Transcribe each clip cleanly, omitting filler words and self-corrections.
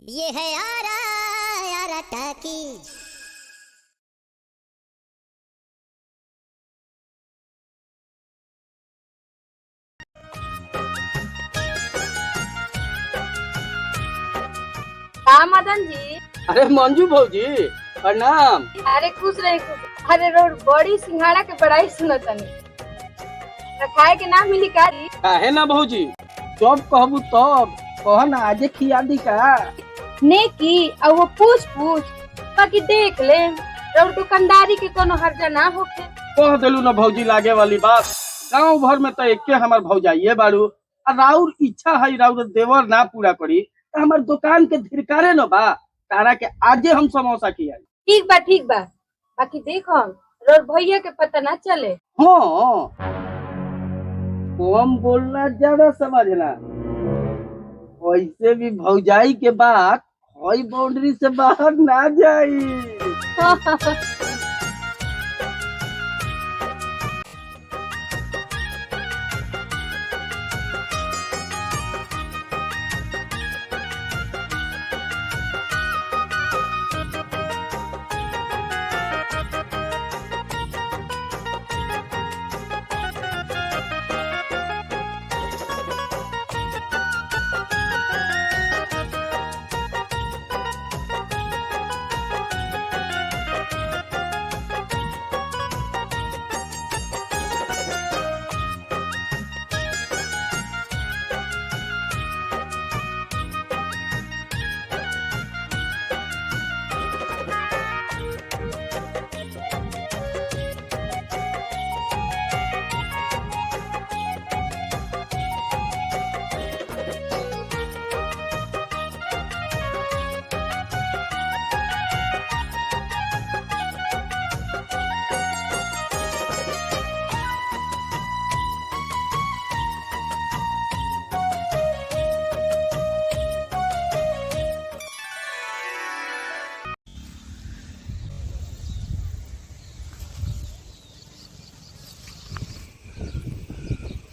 ये है आरा आरा टाकी। हाँ मदन जी। अरे मंजू भौजी प्रणाम। अरे खुश रहे खुश। अरे रोड बड़ी सिंघाड़ा के बड़ाई सुनतनी खाए के ना मिली का जी? काहे ना भौजी, जब कहबू तब कह ना, आजे खिया दी का। ने की और वो पूछ पूछ बाकी देख ले रोड दुकानदारी के कोनो हर्जा ना होके। कह देलू ना भौजी, लागे वाली बात। गांव भर में तो एके हमार भौजाइये बारू। और राउर इच्छा है राउर देवर ना पूरा करी तो हमार दुकान के धिरकारे न बा। तारा के आजे हम समोसा खियाई। ठीक बा बाकी देखो रोड भैया के पता ना चले। हाँ, कम बोलना ज्यादा समझना। वैसे भी भौजाई के बात कोई बाउंड्री से बाहर ना जाई।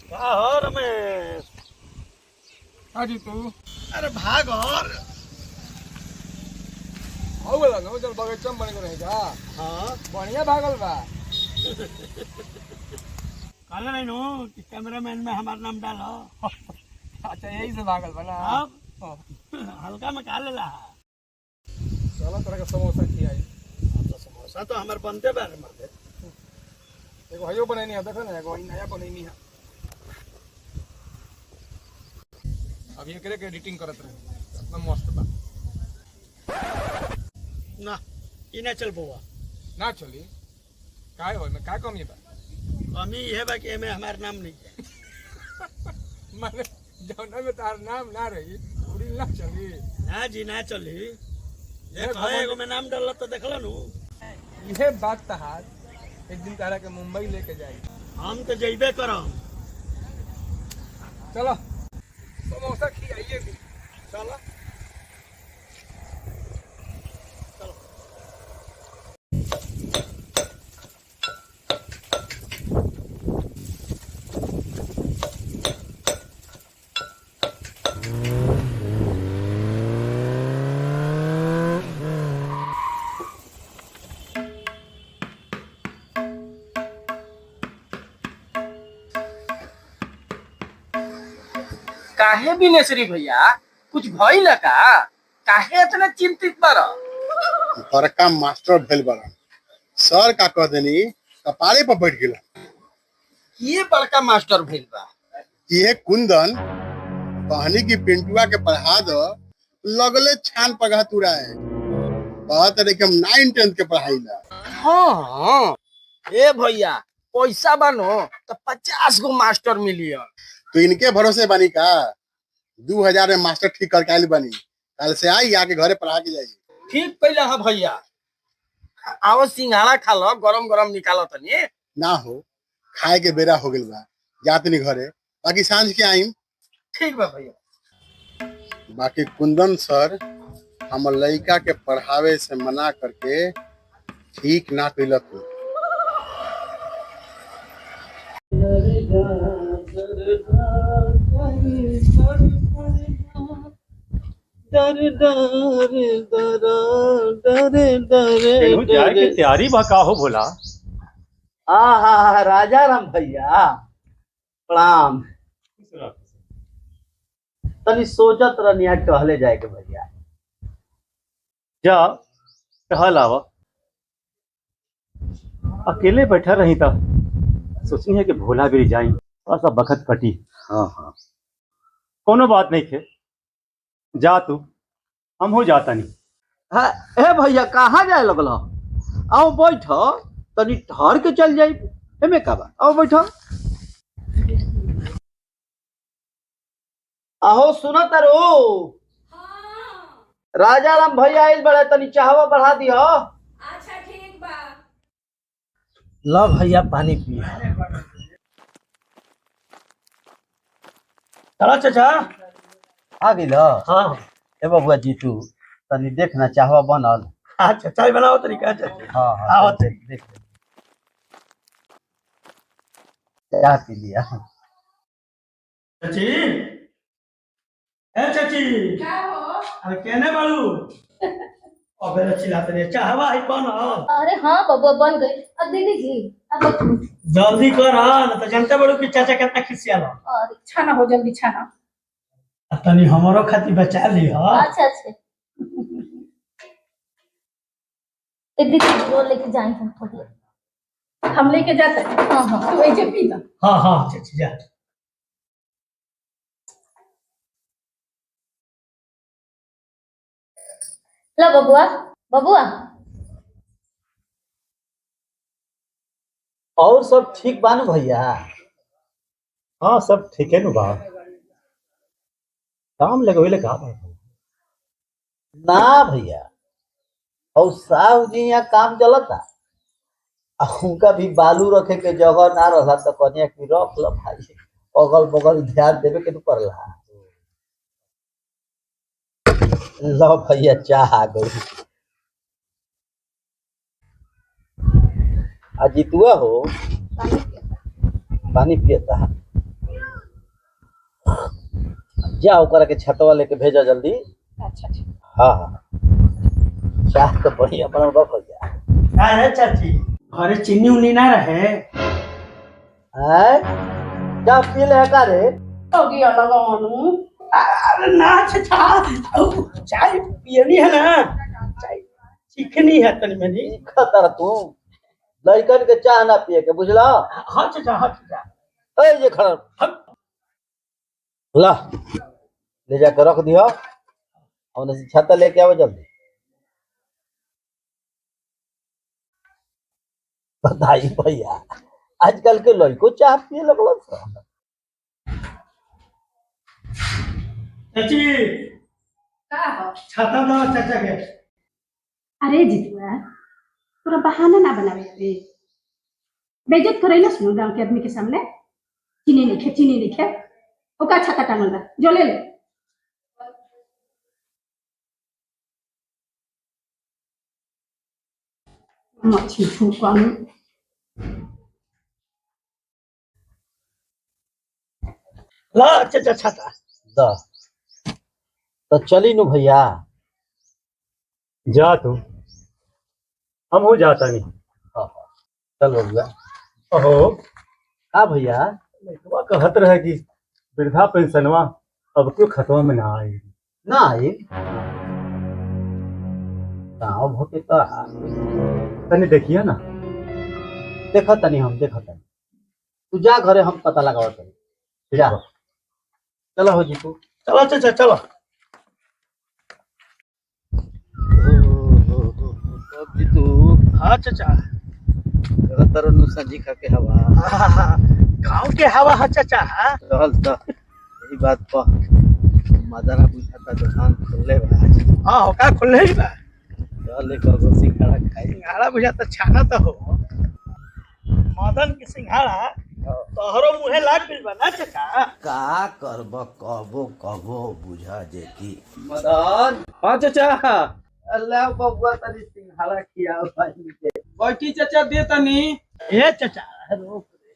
हो रमेश, हाजी तू अरे भाग और। हो गला न चल बगीचा में बने रहेगा। हाँ बढ़िया भागल बा। काले नहीं नो कि कैमरामैन में हमारा नाम डालो। अच्छा यही से भागल बा ना। अब हल्का में खा लेला। चलो तरह का समोसा खियाई। तो समोसा तो हमारे बनते बारे मर्दे। एगो हयो बनैनी है, देखो ना, एगो नया बनैनी है। अब एकरे के एडिटिंग करत रहे, इतना मस्त बा। ना ई ना चल पवा। ना चली काय हो में का कमी बा? कमी ये बा कि एमे हमार नाम नहीं है। माने जौना में तार नाम ना रही पूरी ना चली। ना जी ना चली। एक है एगो में नाम डालला तो देखला नु। ये बात तहार एक दिन तारा के मुंबई लेके जाई। हम तो जइबे करम। चलो समोसा खियाइए भी। चलो काहे भी नेसरी भैया, कुछ भइल का? काहे इतना चिंतित बार? बड़का मास्टर भेल बड़ा सर का कह देनी कपारे पर बैठ गेला। ये बड़का मास्टर भइल बा। ये कुंदन कहनी की पिंटुआ के पढ़ा दो, लगले छान पगह तुरा है। कहत रहे कि हम 9th-10th के पढ़ाई ला। हाँ ए भैया, पैसा बनो तो 50 गो मास्टर मिलियन। तो इनके भरोसे बनी का 2000 में मास्टर ठीक करके आइल बनी। कल से आई आके घरे पढ़ा के जाई। ठीक पहले हाँ भैया, आओ सिंघाड़ा खा लो, गरम गरम निकालो तनी। ना हो खाए के बेरा हो गेल बा, जातनी घरे, बाकी सांझ के आईम। ठीक बा भैया। बाकी कुंदन सर हम लड़का के पढ़ावे से मना करके ठीक ना कैलक। डर डर डर डर केहू जाए के तैयारी बा का हो भोला? हाँ राजा राम भैया प्रणाम। तनी सोचत रहनी टहले जाए के भैया। जा टहल आवा। अकेले बैठा रही था, सोचनी है कि भोला भी जाई, थोड़ा सा बखत कटी। हाँ कोनो बात नहीं थे, जा तू, हम हो जाता नहीं। हाँ ए भैया कहाँ जाए लगल? आओ बैठ, तनी ठहर के चल जाई। एमे का बा, आओ बैठ। आहो सुनो तारो, राजा राम भैया आइल बड़े, तनी चाहवा बढ़ा दियो। अच्छा ठीक बा। लो भैया पानी पिए। चलो चाचा। आ गइल? हाँ ए बबुआ जीतू, तनी देखना चाहवा बनल। अच्छा चाय बनाओ तरीका चाची। हाँ आओ देख चाह पी लिया। चाची, ए चाची, क्या हो? अरे कहने बालू अबे चिल्लाते रहे चाहवा ही बन। अरे हाँ बबुआ बन गई। अब दीदी जी अब जल्दी कर ना तो जानते बड़ू कि चाचा कितना खिसिया लो। अरे छाना हो जल्दी छाना। तनी हमारो खातिर बचा ली हो। अच्छा अच्छा दीदी वो लेके जाएंगे हम थोड़ी। हम लेके जाते हैं। हाँ तू ऐसे पी ना। हाँ चाची जा। लो बबुआ बबुआ। और सब ठीक बानू भैया? हाँ सब ठीक है नु बा। काम लगे कहा ना भैया, और साहु जी यहाँ काम चलता, उनका भी बालू रखे के जगह ना रहा तो कन्या की रख लो भाई, अगल बगल ध्यान देवे के पड़ला। लो भैया चाह आ गई। अजीतुआ हो पानी पियता, जाओ ओकरा के छतवा लेके भेजा जल्दी। अच्छा अच्छा। हाँ चाह तो बढ़िया बनल बा भैया। अरे चाची घरे चीनी उनी ना रहे। हैं? क्या पी ले का रे? हो गया लगानू। अरे ना चाचा, चाय पियनी है ना, चाय चिकनी है तनी मनी। खतर तू लड़कन के चाह ना पिए के बुझला। हाँ चाचा। ए ये खड़ा ला, ले जाकर रख दियो और से छाता लेके आओ जल्दी। बधाई भैया, आजकल के लड़को चाह पिए लगल। चाची का हो? छाता दो चाचा के। अरे जितुआ, तोरा बहाना ना बनावे रे। बेइज्जत करे ना सुनो गांव के आदमी के सामने। चीनी लिखे ओका छाता टांगल बा, जो ले ले। मच्छी फूकान। ला चाचा छाता। द तो चली नु भैया। जा तू, हम हो जाता नहीं। हाँ चलो भैया। ओहो हाँ भैया, लड़कवा कहत रहे कि वृद्धा पेंशनवा अब क्यों खतवा में ना आई। ना आई गाँव भोके तो तने देखिए ना। देखा तनी हम देखा तनी। तू जा घरे, हम पता लगाओ तनी। जा चलो हो जीतू। चलो चाचा चलो। जीतू हाँ चाचा। तरनु संजी खा के हवा गाँव के हवा है चाचा। रहल तो यही बात पर मदना बुझाता दुकान खोलले बा। हाँ होका खुले ही बा। चल एक गो सिंघाड़ा खाई। सिंघाड़ा बुझाता छाना तो हो। मदन के सिंघाड़ा तोहरो मुहे लाग गइल बा ना चाचा। का करब, कबो कबो बुझा जेती। मदन। हाँ चाचा। अल्लाह बबुआ तनी सिंघाड़ा खियाओ भाई के। बैठी चाचा दे तनी। ए चाचा रोक दे।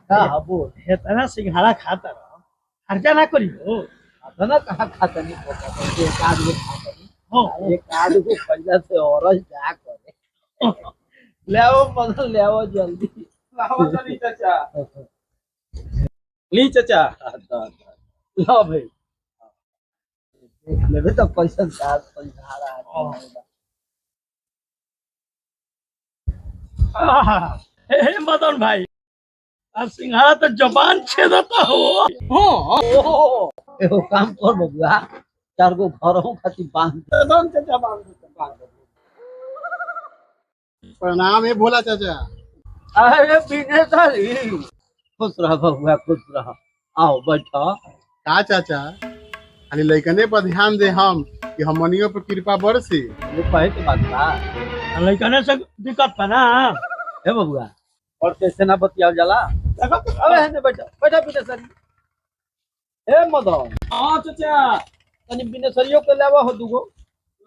का बोल हे तना सिंघाड़ा खाता रहो, खर्चा ना करियो। ना कहाँ खाता नहीं पता एक आदमी खाता नहीं हाँ एक आदमी पैसा से और जा करे ले आओ मदन ले आओ जल्दी लाओ चली चाचा ली चाचा लो भाई देख लेबे तो पैसा साथ पैसा रहा हे मदन भाई अब सिंघाड़ा तो जबान छेदता हो। हाँ एगो काम कर बबुआ 4 गो घरों खातिर बांध दे दन चाचा बांध दे प्रणाम है भोला चाचा। अरे बिने सारी खुश रह बबुआ खुश रह आओ बैठो का चाचा खाली लइकने पर ध्यान दे हम कि हमनियों पर कृपा बरसी। ये कहे के बात बा लड़कने से दिक्कत था ना। हे बबुआ और कैसे ना बतियाल जाला देखो अबे हने बैठो बैठो बिने सारी हे मदन हां चाचा तनी बिने सरियो के लावा हो दुगो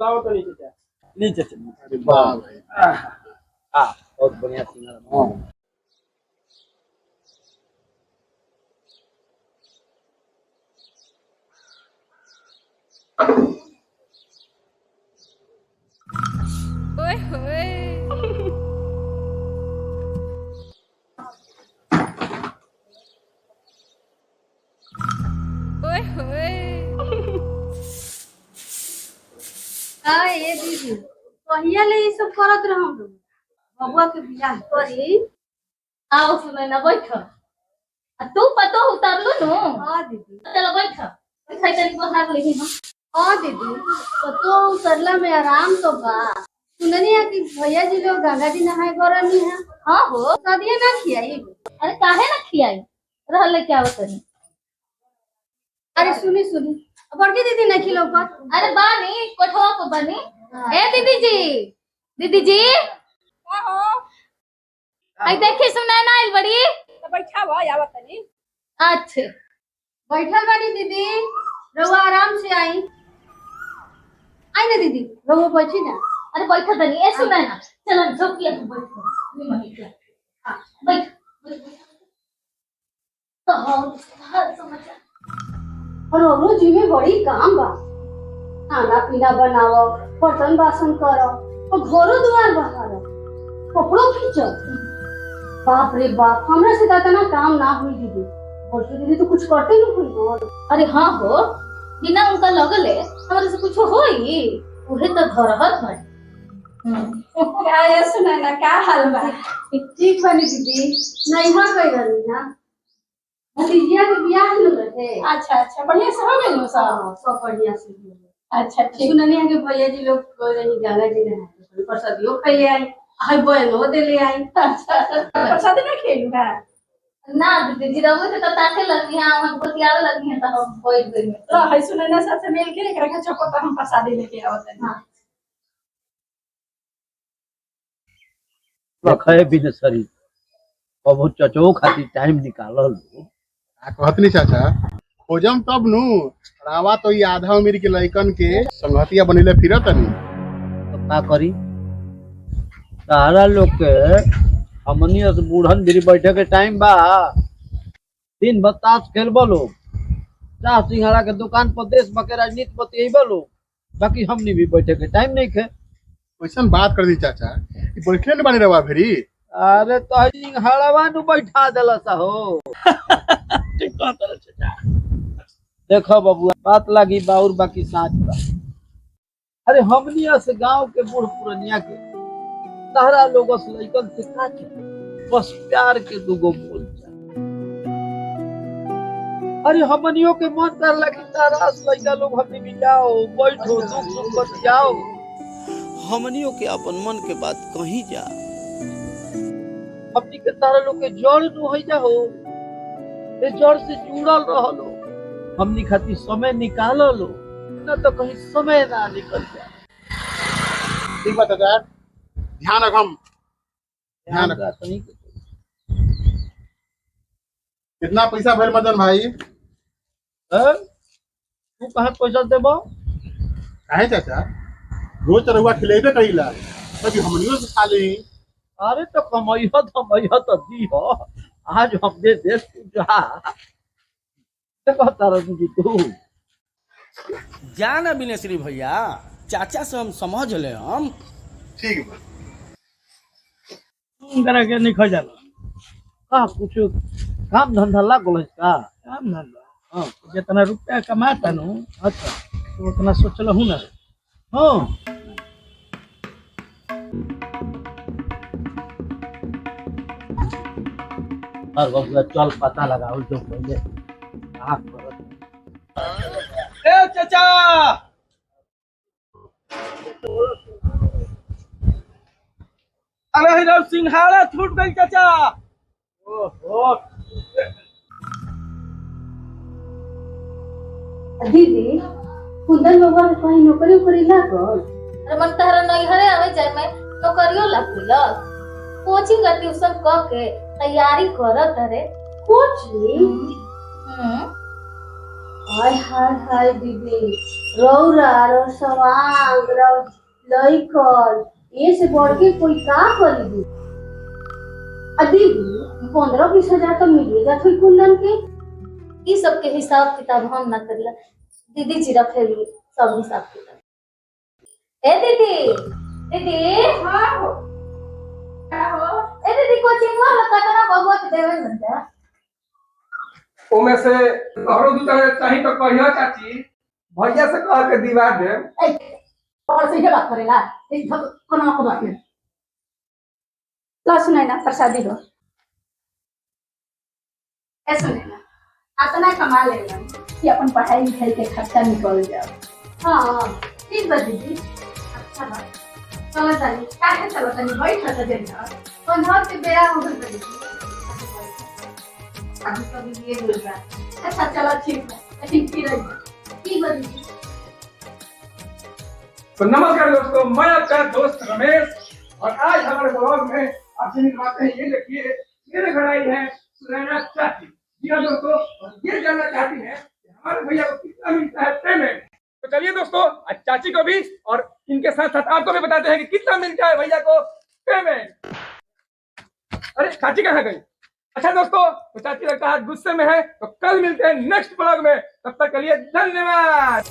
लाओ तो चाचा नीचे चल अरे वाह भाई। हां बहुत बढ़िया सिंगारा ओए होए ओए होए ये दीदी कहिया ले ये सब करत रहम बबुआ के बियाह करी। आओ सुनो ना बैठ तू पतो उतार लो नो। हां दीदी चलो बैठ बैठ तनी बाहर लेके हम। हां दीदी तो उतरला में आराम तो बा। सुननी है कि भैया जी लोग गंगा जी नहाए गरनी है। हाँ हो सदिया ना खियाई। अरे काहे ना खियाई रह लेके आओ तनी। अरे सुनी सुनी बड़की दीदी नहीं खिलो पर। अरे बानी कोठवा को बनी। ए दीदी जी का हो आई देखी सुना ना आइल बड़ी। तो बैठा हुआ या तनी अच्छा बैठल बानी दीदी रहुआ आराम से आई ना दीदी रहुआ बैठी ना। अरे बैठा तनी ए सुना ना चलो झोंकिया तू बैठ बैठ तो हर समाचार और रोज जी में बड़ी काम बा। खाना पीना बनाओ बर्तन बासन करो और घरों द्वार बहारो कपड़ों खींचो। बाप रे बाप हमरा से इतना काम ना हुई दीदी। बड़की दीदी तो कुछ करते नहीं हुई। अरे हाँ हो बिना उनका लगले हमारे से कुछ होई उहे तो धरहर बन। क्या ये सुना ना क्या हाल बा। ठीक बनी दीदी नहीं हां गई रही ना भतीजिया के बियाह हो रहे। अच्छा बढ़िया से हो गइल सब बढ़िया से हो गया। अच्छा ठीक सुननी है कि भैया जी लोग कह रही गंगा जी नहाए प्रसादियों खैले आई हाय बहनो दे ले आई। प्रसाद ना खेलू है ना दीदी जी रहो तो ताके लगी है हम बतियावे लगी है तो हम बैठ गई। तो है सुनना साथ मिल के एकरा के चको तो हम प्रसाद लेके आवत है। हां रखे बिने सरी अब चचो खातिर टाइम निकालल का कहत नहीं चाचा खोजम तब नु रावा तो ये आधा उम्र के लइकन के संगतिया बनिले फिरत नहीं। तो का करी सारा लोग के हमनी से बूढ़न भी बैठे के टाइम बा दिन भर ताश खेलबो लोग चाह सिंघाड़ा के दुकान पर देश बके राजनीति बतियेबो लोग बाकी हमनी भी बैठे के टाइम नहीं खे। वैसन बात कर दी चाचा कि बैठले न बने रवा फिरी। अरे तो सिंघाड़ावा नु बैठा देला सा हो ठीक बात है चाचा। देखो बबुआ बात लगी बाउर बाकी साँच बा। अरे हमनी से गांव के बूढ़ पुरनिया के सारा लोग लइकन से का चाहे बस प्यार के दुगो बोल चाहे। अरे हमनियों के मन कर लगी तारा लइका लोग हमनी भी जाओ बैठो दुख सुख बतियाओ हमनियों के अपन मन के बात कहीं जा हमनी के तारा लोग के जड़ नु हो जाओ ये जड़ से जुड़ल रहलो हमनी खातिर समय निकालो लो न तो कहीं समय ना निकल जाए। ठीक बात चाचा ध्यान रखम ध्यान रख। कहीं कितना पैसा भइल मदन भाई? तू कहाँ पैसा देबो? काहे चाचा रोज तो रउआ खिलेबे कइला तभी हमनियो से खा ली। अरे तो कमैया तो दी हो आज हम दे दे तू जा देखो तारा जी तू जान अभिनेश्री भैया, चाचा से हम समझ ले हम। ठीक बा। करा के निकल जाला का कुछ काम धंधा लागल का काम धंधा। हाँ जितना रुपया कमाता नु अच्छा तो उतना सोचल हूँ ना। हाँ और बबुआ चल पता लगाओ जो पहले आप करत। ए चाचा, अरे हिराव सिंघाड़ा छूट गई चाचा। ओहो दीदी कुंदन बाबा कहीं नौकरी उकरी लागल? अरे मन तहरा नैहरे आवे जाए में नौकरियो लग कोचिंग का ट्यूशन क के तैयारी करत रे। कोचिंग? हाय हाय हाय दीदी, रौरा रो सवांग रो लइकल ये से बढ़ के कोई का करी दी? दीदी 15-20 हजार तो मिलेगा थोड़ी कुंदन के। ई सब के हिसाब किताब हम ना करिला, दीदी जी रखेली सब हिसाब किताब। ए दीदी, दीदी हाँ हो क्या हो ए दीदी कोचिंग वाला कतना बबुआ के देवे बनता। ओमे से तोहरो दू तरह चाही तो कहियो चाची, भैया से कह के दिवा दे। और से बात करेला एक कोना को बात नहीं। ला सुनाई ना प्रसादी हो ऐसा नहीं ना आतना कमा लेना कि अपन पढ़ाई लिखाई के खर्चा निकल जाओ। हाँ ठीक बात दीदी। अच्छा बात चलो तानी काहे चलो तानी बैठ खा दे ना 15 के बेरा हो गई दीदी। अभी कभी ये बोल रहा। अच्छा चलो ठीक है लेकिन फिर ठीक बात दीदी। तो नमस्कार दोस्तों, मैं आपका दोस्त रमेश और आज हमारे ब्लॉग में आपसे मिलवाते हैं। ये देखिए मेरे घर आई है सुनैना चाची। जी हाँ दोस्तों, और ये जानना चाहती हैं कि हमारे भैया को कितना मिलता है पेमेंट। तो चलिए दोस्तों, आज चाची को भी और इनके साथ साथ आपको भी बताते हैं कि कितना मिलता है भैया को पेमेंट। अरे चाची कहाँ गई? अच्छा दोस्तों, तो चाची लगता है गुस्से में है। तो कल मिलते हैं नेक्स्ट ब्लॉग में, तब तक के लिए धन्यवाद।